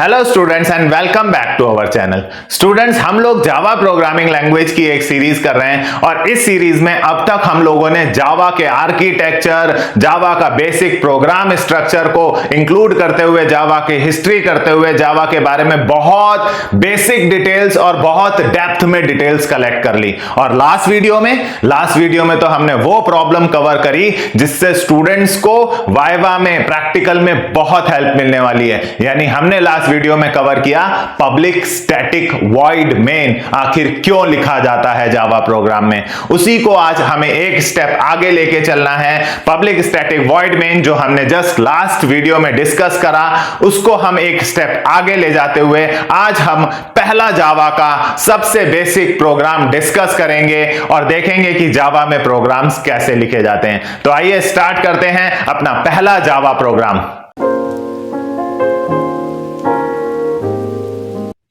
Hello students and welcome back to our channel. Students, हम लोग Java programming language की एक सीरीज कर रहे हैं और इस सीरीज में अब तक हम लोगों ने जावा के आर्किटेक्चर, जावा का बेसिक प्रोग्राम स्ट्रक्चर को इंक्लूड करते हुए, जावा की हिस्ट्री करते हुए, जावा के बारे में बहुत बेसिक डिटेल्स और बहुत डेप्थ में डिटेल्स कलेक्ट कर ली। और लास्ट वीडियो में तो हमने वो प्रॉब्लम कवर करी जिससे स्टूडेंट्स को वाइवा में, प्रैक्टिकल में बहुत हेल्प मिलने वाली है। यानी हमने लास्ट वीडियो में कवर किया पब्लिक स्टैटिक वॉइड मेन आखिर क्यों लिखा जाता है जावा प्रोग्राम में। उसी को आज हमें एक स्टेप आगे लेके चलना है। पब्लिक स्टैटिक वॉइड मेन जो हमने जस्ट लास्ट वीडियो में डिस्कस करा, उसको हम एक स्टेप आगे ले जाते हुए आज हम पहला जावा का सबसे बेसिक प्रोग्राम डिस्कस करेंगे और देखेंगे कि जावा में प्रोग्राम्स कैसे लिखे जाते हैं। तो आइए स्टार्ट करते हैं अपना पहला जावा प्रोग्राम।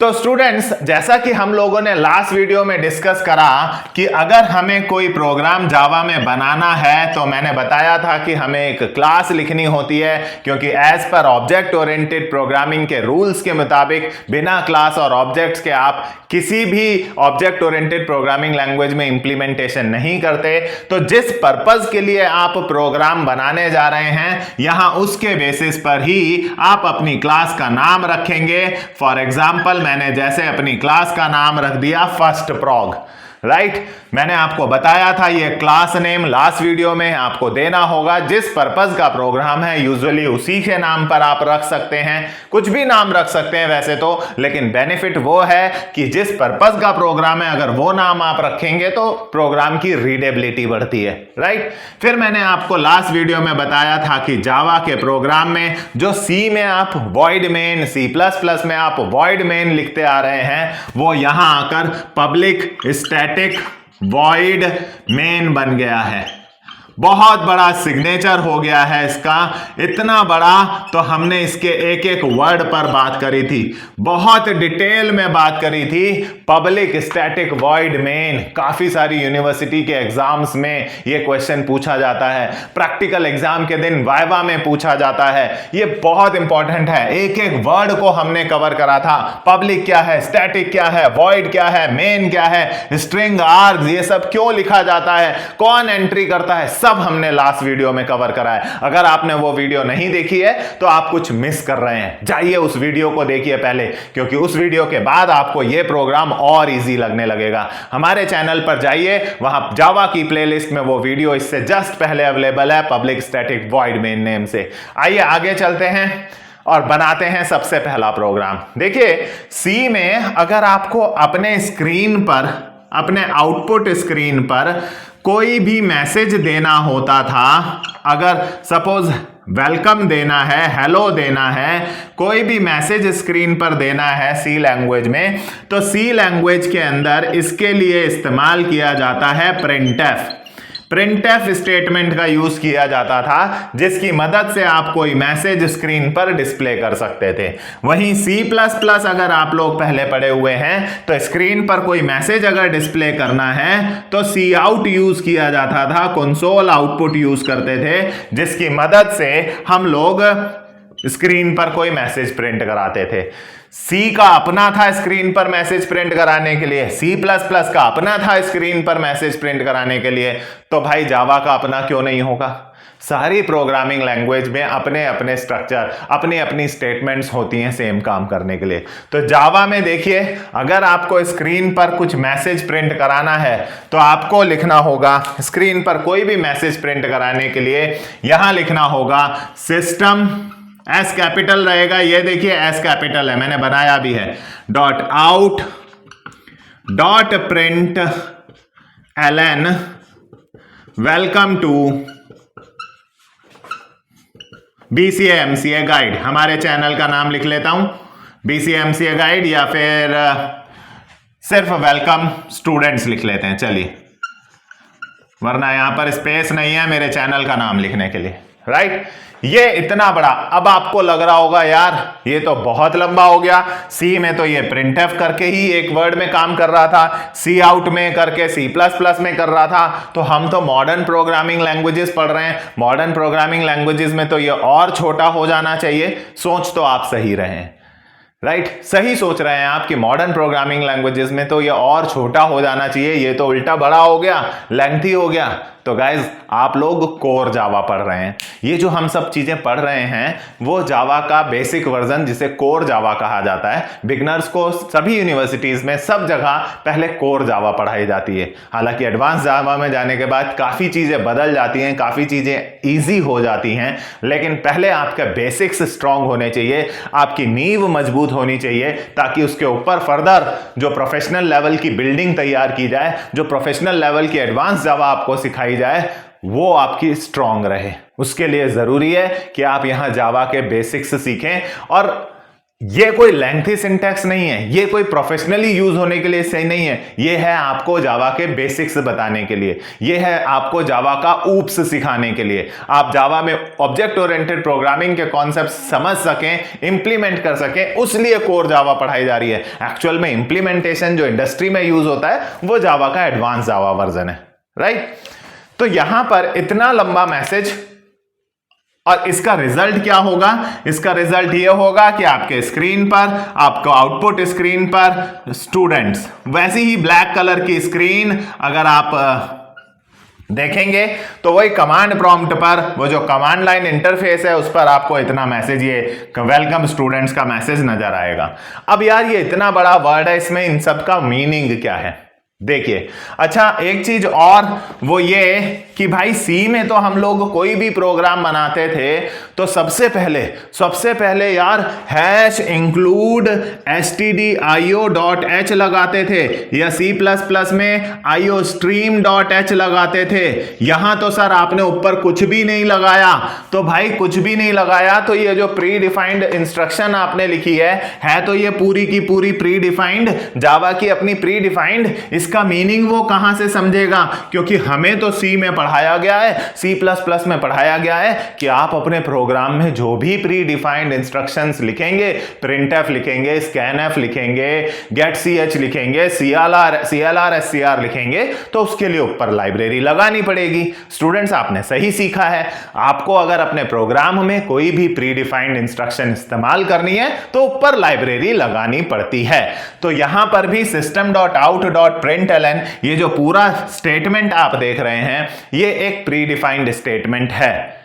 तो स्टूडेंट्स, जैसा कि हम लोगों ने लास्ट वीडियो में डिस्कस करा कि अगर हमें कोई प्रोग्राम जावा में बनाना है तो मैंने बताया था कि हमें एक क्लास लिखनी होती है, क्योंकि as per object oriented programming के रूल्स के मुताबिक बिना क्लास और ऑब्जेक्ट्स के आप किसी भी ऑब्जेक्ट ओरिएंटेड प्रोग्रामिंग लैंग्वेज में इंप्लीमेंटेशन नहीं करते। तो जिस पर्पस के लिए आप प्रोग्राम बनाने जा रहे हैं, यहां उसके बेसिस पर ही आप अपनी क्लास का नाम रखेंगे। फॉर एग्जाम्पल, मैंने जैसे अपनी क्लास का नाम रख दिया फर्स्ट प्रोग, राइट। मैंने आपको बताया था ये क्लास नेम लास्ट वीडियो में आपको देना होगा। जिस पर्पस का प्रोग्राम है यूजुअली उसी के नाम पर आप रख सकते हैं, कुछ भी नाम रख सकते हैं वैसे तो, लेकिन बेनिफिट वो है कि जिस पर्पस का प्रोग्राम है अगर वो नाम आप रखेंगे तो प्रोग्राम की रीडेबिलिटी बढ़ती है, राइट। फिर मैंने आपको लास्ट वीडियो में बताया था कि जावा के प्रोग्राम में जो सी में आप वॉइड मेन, C++ में आप वॉइड मेन लिखते आ रहे हैं, वो यहां आकर पब्लिक स्टैटिक वॉइड मेन बन गया है। बहुत बड़ा सिग्नेचर हो गया है इसका, इतना बड़ा तो हमने इसके एक एक वर्ड पर बात करी थी, बहुत डिटेल में बात करी थी। पब्लिक स्टैटिक वॉइड मेन काफी सारी यूनिवर्सिटी के एग्जाम्स में ये क्वेश्चन पूछा जाता है, प्रैक्टिकल एग्जाम के दिन वाइवा में पूछा जाता है। ये बहुत इंपॉर्टेंट है, एक एक वर्ड को हमने कवर करा था। पब्लिक क्या है, स्टैटिक क्या है, वॉइड क्या है, मेन क्या है, स्ट्रिंग, आर्ग्स, ये सब क्यों लिखा जाता है, कौन एंट्री करता है, सब हमने लास्ट वीडियो में कवर करा है। अगर आपने वो वीडियो नहीं देखी है तो आप कुछ मिस कर रहे हैं, जाइए उस वीडियो को देखिए पहले, क्योंकि उस वीडियो के बाद आपको ये प्रोग्राम और इजी लगने लगेगा। हमारे चैनल पर जाइए, वहां जावा की प्लेलिस्ट में वो वीडियो इससे जस्ट पहले अवेलेबल है, public static void main name से। आइए आगे चलते हैं और बनाते हैं सबसे पहला प्रोग्राम। देखिए, सी में अगर आपको अपने स्क्रीन पर, अपने आउटपुट स्क्रीन पर कोई भी मैसेज देना होता था, अगर सपोज वेलकम देना है, हेलो देना है, कोई भी मैसेज स्क्रीन पर देना है सी लैंग्वेज में, तो सी लैंग्वेज के अंदर इसके लिए इस्तेमाल किया जाता है प्रिंटफ। प्रिंटफ स्टेटमेंट का यूज किया जाता था, जिसकी मदद से आप कोई मैसेज स्क्रीन पर डिस्प्ले कर सकते थे। वहीं C++ अगर आप लोग पहले पढ़े हुए हैं तो स्क्रीन पर कोई मैसेज अगर डिस्प्ले करना है तो Cout यूज किया जाता था, कंसोल आउटपुट यूज करते थे, जिसकी मदद से हम लोग स्क्रीन पर कोई मैसेज प्रिंट कराते थे। सी का अपना था स्क्रीन पर मैसेज प्रिंट कराने के लिए, C++ का अपना था स्क्रीन पर मैसेज प्रिंट कराने के लिए, तो भाई जावा का अपना क्यों नहीं होगा। सारी प्रोग्रामिंग लैंग्वेज में अपने अपने स्ट्रक्चर, अपनी अपनी स्टेटमेंट्स होती हैं सेम काम करने के लिए। तो जावा में देखिए, अगर आपको स्क्रीन पर कुछ मैसेज प्रिंट कराना है तो आपको लिखना होगा, स्क्रीन पर कोई भी मैसेज प्रिंट कराने के लिए यहां लिखना होगा सिस्टम, एस कैपिटल रहेगा, ये देखिए एस कैपिटल है, मैंने बनाया भी है, .out .println welcome to BCA-MCA guide. हमारे चैनल का नाम लिख लेता हूं, BCA-MCA गाइड, या फिर सिर्फ वेलकम स्टूडेंट्स लिख लेते हैं, चलिए, वरना यहां पर स्पेस नहीं है मेरे चैनल का नाम लिखने के लिए, राइट। ये इतना बड़ा, अब आपको लग रहा होगा यार ये तो बहुत लंबा हो गया, सी में तो ये प्रिंटफ करके ही एक वर्ड में काम कर रहा था, Cout में करके C++ में कर रहा था, तो हम तो मॉडर्न प्रोग्रामिंग लैंग्वेजेस पढ़ रहे हैं, मॉडर्न प्रोग्रामिंग लैंग्वेजेस में तो ये और छोटा हो जाना चाहिए। सोच तो आप सही रहे हैं, राइट सही सोच रहे हैं आप कि मॉडर्न प्रोग्रामिंग लैंग्वेजेस में तो ये और छोटा हो जाना चाहिए, ये तो उल्टा बड़ा हो गया, लेंथी हो गया। तो गाइज आप लोग कोर जावा पढ़ रहे हैं। ये जो हम सब चीजें पढ़ रहे हैं वो जावा का बेसिक वर्जन जिसे कोर जावा कहा जाता है। बिगनर्स को सभी यूनिवर्सिटीज में सब जगह पहले कोर जावा पढ़ाई जाती है। हालांकि एडवांस जावा में जाने के बाद काफी चीजें बदल जाती हैं, काफी चीजें ईजी हो जाती हैं, लेकिन पहले आपके बेसिक्स स्ट्रांग होने चाहिए, आपकी नींव मजबूत होनी चाहिए, ताकि उसके ऊपर फर्दर जो प्रोफेशनल लेवल की बिल्डिंग तैयार की जाए, जो प्रोफेशनल लेवल की एडवांस जावा आपको सिखाई जाए, वो आपकी स्ट्रांग रहे। उसके लिए जरूरी है कि आप यहां जावा के बेसिक्स सीखें। और ये कोई लेंथी सिंटैक्स नहीं है, ये कोई प्रोफेशनली यूज होने के लिए सही नहीं है, ये है आपको जावा के बेसिक्स बताने के लिए, ये है आपको जावा का ऊप्स सिखाने के लिए, आप जावा में ऑब्जेक्ट ओरिएंटेड प्रोग्रामिंग के कॉन्सेप्ट समझ सकें, इंप्लीमेंट कर सकें, उसलिए कोर जावा पढ़ाई जा रही है। एक्चुअल में इंप्लीमेंटेशन जो इंडस्ट्री में यूज होता है वो जावा का एडवांस जावा वर्जन है, राइट। तो यहां पर इतना लंबा मैसेज, और इसका रिजल्ट क्या होगा? इसका रिजल्ट यह होगा कि आपके स्क्रीन पर, आपको आउटपुट स्क्रीन पर स्टूडेंट्स, वैसी ही ब्लैक कलर की स्क्रीन अगर आप देखेंगे तो वही कमांड प्रॉम्प्ट पर, वो जो कमांड लाइन इंटरफेस है उस पर आपको इतना मैसेज, ये वेलकम स्टूडेंट्स का मैसेज नजर आएगा। अब यार ये इतना बड़ा वर्ड है, इसमें इन सब का मीनिंग क्या है? देखिए, अच्छा एक चीज और वो ये कि भाई सी में तो हम लोग कोई भी प्रोग्राम बनाते थे तो सबसे पहले यार हैश इंक्लूड stdio.h लगाते थे, या C++ में iostream.h लगाते थे। यहां तो सर आपने ऊपर कुछ भी नहीं लगाया। तो भाई कुछ भी नहीं लगाया तो ये जो प्री डिफाइंड इंस्ट्रक्शन आपने लिखी है तो ये पूरी की पूरी प्री डिफाइंड, जावा की अपनी प्री डिफाइंड। इसका मीनिंग वो कहां से समझेगा? क्योंकि हमें तो सी में पढ़ाया गया है, C++ में पढ़ाया गया है कि आप अपने प्रोग्राम में जो भी प्री डिफाइंड इंस्ट्रक्शंस लिखेंगे, printf लिखेंगे, scanf लिखेंगे, getch लिखेंगे, clr scr लिखेंगे, तो उसके लिए ऊपर लाइब्रेरी लगानी पड़ेगी। स्टूडेंट्स आपने सही सीखा है। आपको अगर अपने प्रोग्राम में कोई भी प्री डिफाइंड इंस्ट्रक्शन इस्तेमाल करनी है तो ऊपर लाइब्रेरी लगानी पड़ती है। तो यहां पर भी system.out.println, ये जो पूरा स्टेटमेंट आप देख रहे हैं ये एक प्री डिफाइंड स्टेटमेंट है।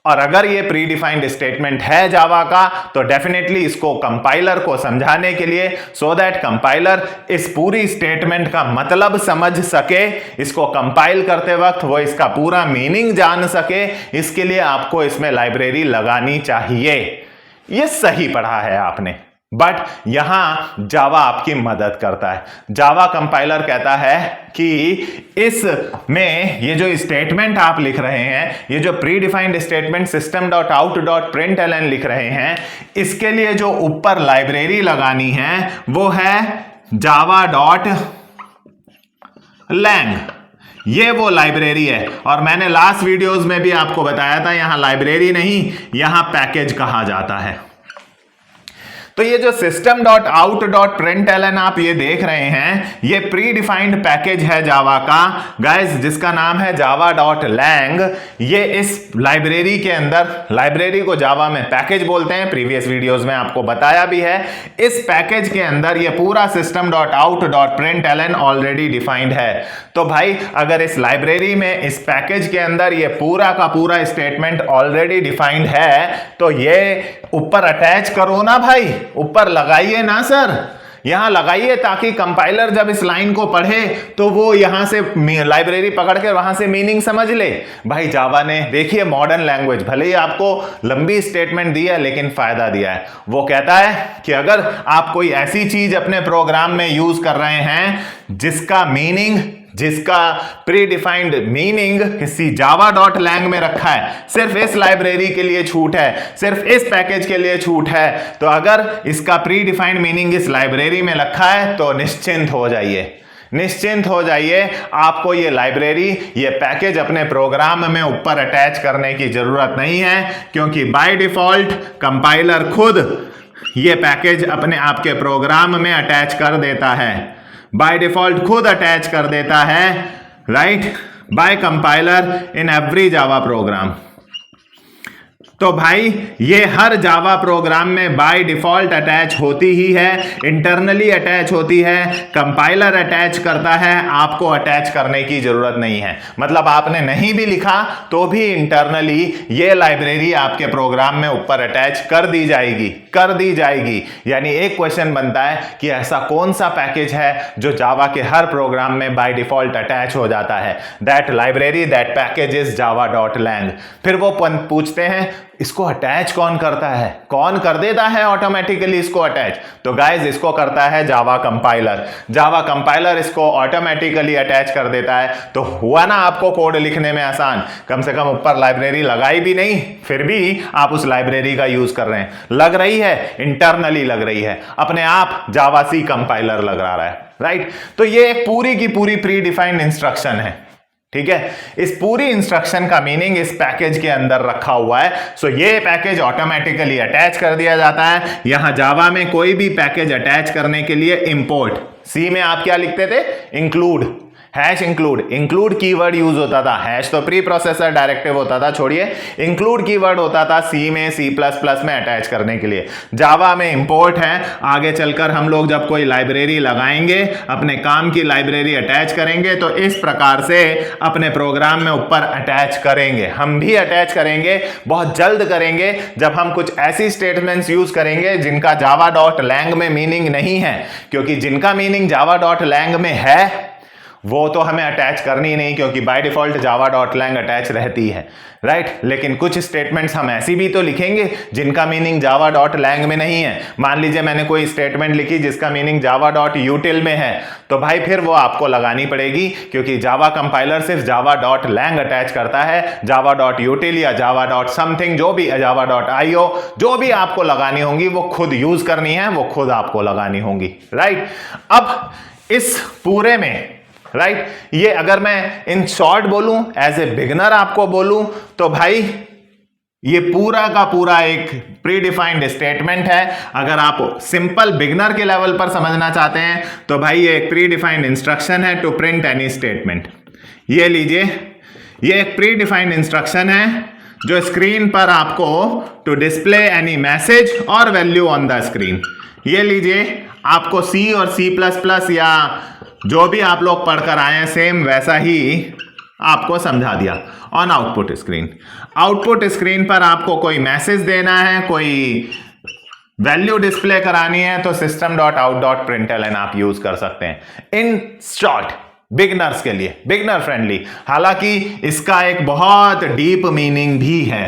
और अगर ये प्री डिफाइंड स्टेटमेंट है जावा का तो डेफिनेटली इसको कंपाइलर को समझाने के लिए, सो दैट कंपाइलर इस पूरी स्टेटमेंट का मतलब समझ सके, इसको कंपाइल करते वक्त वो इसका पूरा मीनिंग जान सके, इसके लिए आपको इसमें लाइब्रेरी लगानी चाहिए। ये सही पढ़ा है आपने। बट यहां जावा आपकी मदद करता है। जावा कंपाइलर कहता है कि इसमें ये जो स्टेटमेंट आप लिख रहे हैं, ये जो प्री डिफाइंड स्टेटमेंट system.out.println लिख रहे हैं, इसके लिए जो ऊपर लाइब्रेरी लगानी है वो है java.lang। ये वो लाइब्रेरी है। और मैंने लास्ट वीडियोस में भी आपको बताया था यहां लाइब्रेरी नहीं, यहां पैकेज कहा जाता है। तो ये जो system.out.println आप ये देख रहे हैं, ये प्री डिफाइंड पैकेज है जावा का गाइस, जिसका नाम है java.lang। ये इस लाइब्रेरी के अंदर, लाइब्रेरी को जावा में पैकेज बोलते हैं, प्रीवियस वीडियोस में आपको बताया भी है। इस पैकेज के अंदर ये पूरा system.out.println ऑलरेडी डिफाइंड है। तो भाई अगर इस लाइब्रेरी में, इस पैकेज के अंदर ये पूरा का पूरा स्टेटमेंट ऑलरेडी डिफाइंड है तो ये ऊपर अटैच करो ना भाई, ऊपर लगाइए ना सर, यहां लगाइए ताकि कंपाइलर जब इस लाइन को पढ़े तो वो यहां से लाइब्रेरी पकड़ के वहां से मीनिंग समझ ले। भाई जावा ने, देखिए मॉडर्न लैंग्वेज, भले ही आपको लंबी स्टेटमेंट दी है लेकिन फायदा दिया है। वो कहता है कि अगर आप कोई ऐसी चीज अपने प्रोग्राम में यूज कर रहे हैं जिसका मीनिंग, जिसका प्री डिफाइंड मीनिंग किसी java.lang में रखा है, सिर्फ इस लाइब्रेरी के लिए छूट है, सिर्फ इस पैकेज के लिए छूट है, तो अगर इसका प्री डिफाइंड मीनिंग इस लाइब्रेरी में रखा है तो निश्चिंत हो जाइए, निश्चिंत हो जाइए। आपको ये लाइब्रेरी, ये पैकेज अपने प्रोग्राम में ऊपर अटैच करने की जरूरत नहीं है, क्योंकि बाय डिफॉल्ट कंपाइलर खुद ये पैकेज अपने आपके प्रोग्राम में अटैच कर देता है, बाय डिफॉल्ट खुद अटैच कर देता है, right, by compiler in every Java program. तो भाई ये हर जावा प्रोग्राम में बाय डिफॉल्ट अटैच होती ही है, इंटरनली अटैच होती है, कंपाइलर अटैच करता है, आपको अटैच करने की जरूरत नहीं है। मतलब आपने नहीं भी लिखा तो भी इंटरनली ये लाइब्रेरी आपके प्रोग्राम में ऊपर अटैच कर दी जाएगी। यानी एक क्वेश्चन बनता है कि ऐसा कौन सा पैकेज है जो जावा के हर प्रोग्राम में बाय डिफॉल्ट अटैच हो जाता है। That library, that package is java.lang। फिर वो पूछते हैं इसको अटैच कौन करता है, कौन कर देता है ऑटोमेटिकली इसको अटैच। तो गाइज इसको करता है जावा कंपाइलर इसको ऑटोमेटिकली अटैच कर देता है। तो हुआ ना आपको कोड लिखने में आसान, कम से कम ऊपर लाइब्रेरी लगाई भी नहीं, फिर भी आप उस लाइब्रेरी का यूज कर रहे हैं। लग रही है इंटरनली, लग रही है अपने आप जावा सी कंपाइलर लग रहा है, राइट। तो ये एक पूरी की पूरी प्री डिफाइंड इंस्ट्रक्शन है, ठीक है। इस पूरी इंस्ट्रक्शन का मीनिंग इस पैकेज के अंदर रखा हुआ है। सो ये पैकेज ऑटोमेटिकली अटैच कर दिया जाता है। यहां जावा में कोई भी पैकेज अटैच करने के लिए इंपोर्ट, सी में आप क्या लिखते थे, इंक्लूड, इंक्लूड कीवर्ड यूज होता था। हैश तो प्री प्रोसेसर डायरेक्टिव होता था, छोड़िए, इंक्लूड कीवर्ड होता था सी में, C++ में अटैच करने के लिए। जावा में इंपोर्ट है। आगे चलकर हम लोग जब कोई लाइब्रेरी लगाएंगे, अपने काम की लाइब्रेरी अटैच करेंगे, तो इस प्रकार से अपने प्रोग्राम में ऊपर अटैच करेंगे। हम भी अटैच करेंगे, बहुत जल्द करेंगे, जब हम कुछ ऐसी स्टेटमेंट्स यूज करेंगे जिनका java.lang में मीनिंग नहीं है। क्योंकि जिनका मीनिंग java.lang में है वो तो हमें अटैच करनी नहीं, क्योंकि बाय डिफॉल्ट java.lang अटैच रहती है, राइट। लेकिन कुछ स्टेटमेंट्स हम ऐसी भी तो लिखेंगे जिनका मीनिंग java.lang में नहीं है। मान लीजिए मैंने कोई स्टेटमेंट लिखी जिसका मीनिंग java.util में है, तो भाई फिर वो आपको लगानी पड़ेगी, क्योंकि जावा कंपाइलर सिर्फ java.lang अटैच करता है। java.util या java.something, जो भी java.io, जो भी आपको लगानी होंगी वो खुद यूज करनी है, वो खुद आपको लगानी होंगी, राइट। अब इस पूरे में, राइट, ये अगर मैं इन शॉर्ट बोलूं, एज ए बिगिनर आपको बोलूं, तो भाई ये पूरा का पूरा एक प्री डिफाइंड स्टेटमेंट है। अगर आप सिंपल बिगिनर के लेवल पर समझना चाहते हैं तो भाई ये एक प्री डिफाइंड इंस्ट्रक्शन है टू प्रिंट एनी स्टेटमेंट। ये लीजिए, ये एक प्री डिफाइंड इंस्ट्रक्शन है जो स्क्रीन पर आपको टू डिस्प्ले एनी मैसेज और वैल्यू ऑन द स्क्रीन। ये लीजिए, आपको C और C++ या जो भी आप लोग पढ़कर आए हैं सेम वैसा ही आपको समझा दिया। ऑन आउटपुट स्क्रीन पर आपको कोई मैसेज देना है, कोई वैल्यू डिस्प्ले करानी है, तो system.out.println आप यूज कर सकते हैं। इन शॉर्ट बिगनर्स के लिए, बिगनर फ्रेंडली। हालांकि इसका एक बहुत डीप मीनिंग भी है।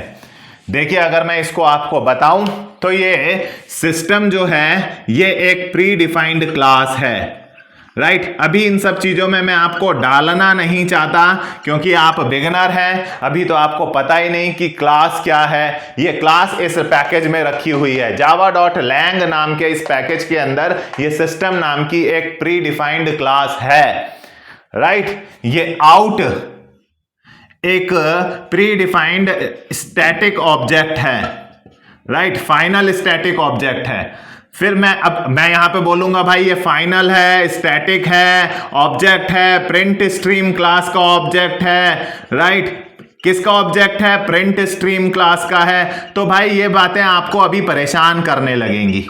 देखिए, अगर मैं इसको आपको बताऊं तो ये सिस्टम जो है ये एक प्री डिफाइंड क्लास है, राइट। अभी इन सब चीजों में मैं आपको डालना नहीं चाहता, क्योंकि आप बिगिनर हैं, अभी तो आपको पता ही नहीं कि क्लास क्या है। ये क्लास इस पैकेज में रखी हुई है, java.lang नाम के इस पैकेज के अंदर ये सिस्टम नाम की एक प्री डिफाइंड क्लास है, राइट। ये आउट एक प्री डिफाइंड स्टैटिक ऑब्जेक्ट है, राइट, फाइनल स्टैटिक ऑब्जेक्ट है। फिर मैं यहां पे बोलूंगा भाई ये फाइनल है, स्टैटिक है, ऑब्जेक्ट है, प्रिंट स्ट्रीम क्लास का ऑब्जेक्ट है, राइट। किसका ऑब्जेक्ट है, प्रिंट स्ट्रीम क्लास का है। तो भाई ये बातें आपको अभी परेशान करने लगेंगी,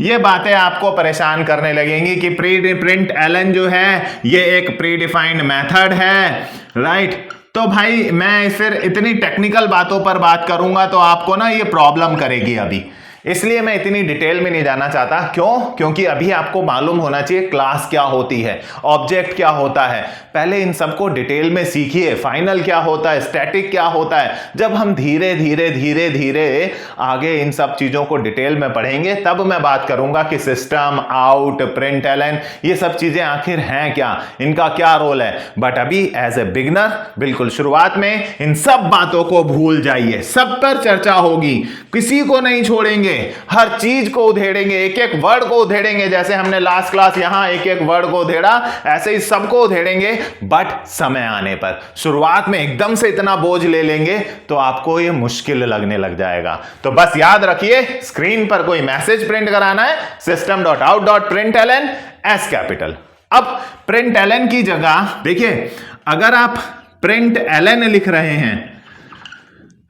ये बातें आपको परेशान करने लगेंगी कि प्रिंट एलन जो है ये एक प्री डिफाइंड मेथड है, राइट। तो भाई मैं फिर इतनी टेक्निकल बातों पर बात करूंगा तो आपको ना ये प्रॉब्लम करेगी अभी, इसलिए मैं इतनी डिटेल में नहीं जाना चाहता। क्यों? क्योंकि अभी आपको मालूम होना चाहिए क्लास क्या होती है, ऑब्जेक्ट क्या होता है। पहले इन सबको डिटेल में सीखिए, फाइनल क्या होता है, स्टैटिक क्या होता है। जब हम धीरे धीरे धीरे धीरे आगे इन सब चीजों को डिटेल में पढ़ेंगे तब मैं बात करूंगा कि सिस्टम, आउट, प्रिंट एलन, ये सब चीजें आखिर हैं क्या, इनका क्या रोल है। बट अभी एज ए बिगिनर बिल्कुल शुरुआत में इन सब बातों को भूल जाइए, सब पर चर्चा होगी, किसी को नहीं छोड़ेंगे, हर चीज को उधेड़ेंगे, एक एक वर्ड को उधेड़ेंगे। जैसे हमने लास्ट क्लास यहां एक एक वर्ड को उधेड़ा, ऐसे ही सबको उधेड़ेंगे। बट समय आने पर, शुरुआत में एकदम से इतना बोझ ले लेंगे तो आपको ये मुश्किल लगने लग जाएगा। तो बस याद रखिए, स्क्रीन पर कोई मैसेज प्रिंट कराना है, system.out.println एस कैपिटल। अब println की जगह देखिए, अगर आप println लिख रहे हैं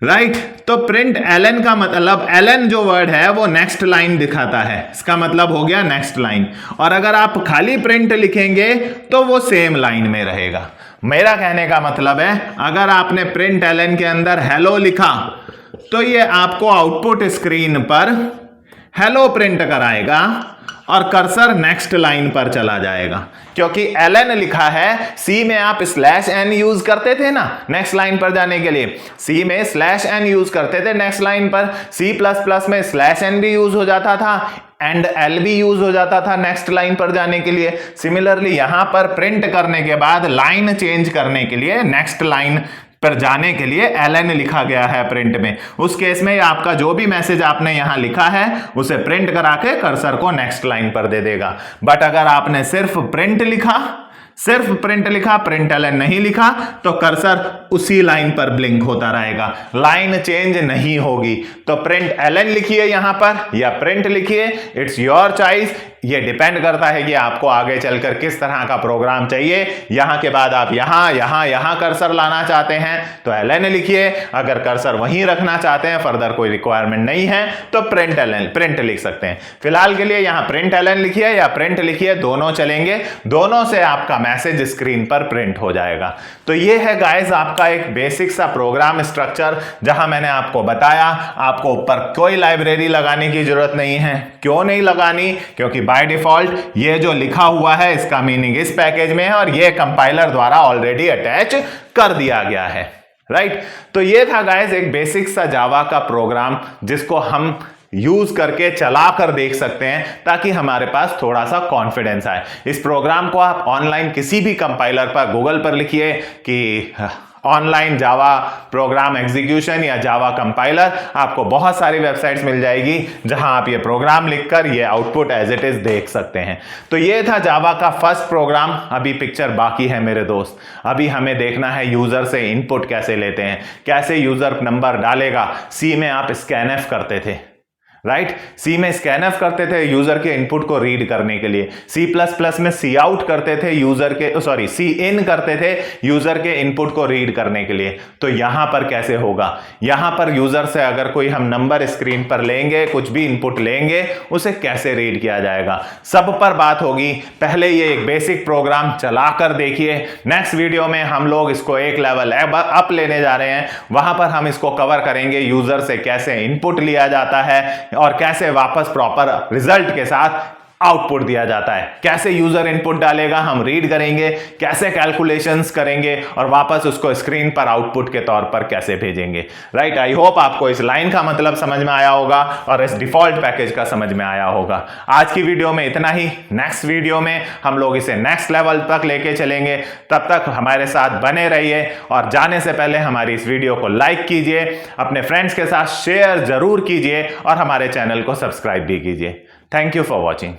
राइट तो प्रिंट एलन का मतलब, एलन जो वर्ड है वो नेक्स्ट लाइन दिखाता है, इसका मतलब हो गया नेक्स्ट लाइन। और अगर आप खाली प्रिंट लिखेंगे तो वो सेम लाइन में रहेगा। मेरा कहने का मतलब है अगर आपने प्रिंट एलन के अंदर हेलो लिखा तो ये आपको आउटपुट स्क्रीन पर हेलो प्रिंट कराएगा और कर्सर नेक्स्ट लाइन पर चला जाएगा, क्योंकि एलन लिखा है। सी में आप /n यूज करते थे ना नेक्स्ट लाइन पर जाने के लिए, सी में /n यूज करते थे नेक्स्ट लाइन पर, C++ में /n भी यूज हो जाता था एंड L भी यूज हो जाता था नेक्स्ट लाइन पर जाने के लिए। सिमिलरली यहां पर प्रिंट करने के बाद लाइन चेंज करने के लिए नेक्स्ट लाइन पर जाने के लिए ln लिखा गया है प्रिंट में। उस केस में आपका जो भी मैसेज आपने यहां लिखा है उसे प्रिंट करा के कर्सर को नेक्स्ट लाइन पर दे देगा। बट अगर आपने सिर्फ प्रिंट लिखा, प्रिंट ln नहीं लिखा, तो कर्सर उसी लाइन पर ब्लिंक होता रहेगा, लाइन चेंज नहीं होगी। तो प्रिंट ln लिखिए यहां पर या प्रिंट लिखिए, इट्स योर चॉइस। ये डिपेंड करता है कि आपको आगे चलकर किस तरह का प्रोग्राम चाहिए। यहां के बाद आप यहां कर्सर लाना चाहते हैं तो ln लिखिए, अगर कर्सर वहीं रखना चाहते हैं, फर्दर कोई रिक्वायरमेंट नहीं है तो प्रिंट लिख सकते हैं। फिलहाल के लिए यहां प्रिंट ln लिखिए या प्रिंट लिखिए, दोनों चलेंगे, दोनों से आपका मैसेज स्क्रीन पर प्रिंट हो जाएगा। तो ये है गाइस आपका एक बेसिक सा प्रोग्राम स्ट्रक्चर, जहां मैंने आपको बताया आपको ऊपर कोई लाइब्रेरी लगाने की जरूरत नहीं है। क्यों नहीं लगानी? क्योंकि बाय डिफॉल्ट ये जो लिखा हुआ है इसका मीनिंग इस पैकेज में है और ये कंपाइलर द्वारा ऑलरेडी अटैच कर दिया गया है। राइट तो ये था गाइस एक बेसिक सा जावा का प्रोग्राम, जिसको हम यूज करके चला कर देख सकते हैं ताकि हमारे पास थोड़ा सा कॉन्फिडेंस आए। इस प्रोग्राम को आप ऑनलाइन किसी भी कंपाइलर पर, गूगल पर लिखिए कि ऑनलाइन जावा प्रोग्राम एग्जीक्यूशन या जावा कंपाइलर, आपको बहुत सारी वेबसाइट्स मिल जाएगी जहां आप ये प्रोग्राम लिखकर ये आउटपुट एज इट इज देख सकते हैं। तो ये था जावा का फर्स्ट प्रोग्राम। अभी पिक्चर बाकी है मेरे दोस्त, अभी हमें देखना है यूजर से इनपुट कैसे लेते हैं, कैसे यूजर नंबर डालेगा। सी में आप स्कैनएफ करते थे, राइट सी में स्कैनएफ करते थे यूजर के इनपुट को रीड करने के लिए, C++ में सी आउट करते थे यूजर के, सॉरी सी इन करते थे यूजर के इनपुट को रीड करने के लिए। तो यहां पर कैसे होगा? यहां पर यूजर से अगर कोई हम नंबर स्क्रीन पर लेंगे, कुछ भी इनपुट लेंगे, उसे कैसे रीड किया जाएगा, सब पर बात होगी। पहले ये एक बेसिक प्रोग्राम चला कर देखिए। नेक्स्ट वीडियो में हम लोग इसको एक लेवल अप लेने जा रहे हैं, वहां पर हम इसको कवर करेंगे, यूजर से कैसे इनपुट लिया जाता है और कैसे वापस प्रॉपर रिजल्ट के साथ आउटपुट दिया जाता है। कैसे यूजर इनपुट डालेगा हम रीड करेंगे, कैसे कैलकुलेशंस करेंगे और वापस उसको स्क्रीन पर आउटपुट के तौर पर कैसे भेजेंगे। राइट आई होप आपको इस लाइन का मतलब समझ में आया होगा और इस डिफॉल्ट पैकेज का समझ में आया होगा। आज की वीडियो में इतना ही। नेक्स्ट वीडियो में हम लोग इसे नेक्स्ट लेवल तक लेके चलेंगे। तब तक हमारे साथ बने रहिए और जाने से पहले हमारी इस वीडियो को लाइक कीजिए, अपने फ्रेंड्स के साथ शेयर जरूर कीजिए और हमारे चैनल को सब्सक्राइब भी कीजिए। Thank you for watching.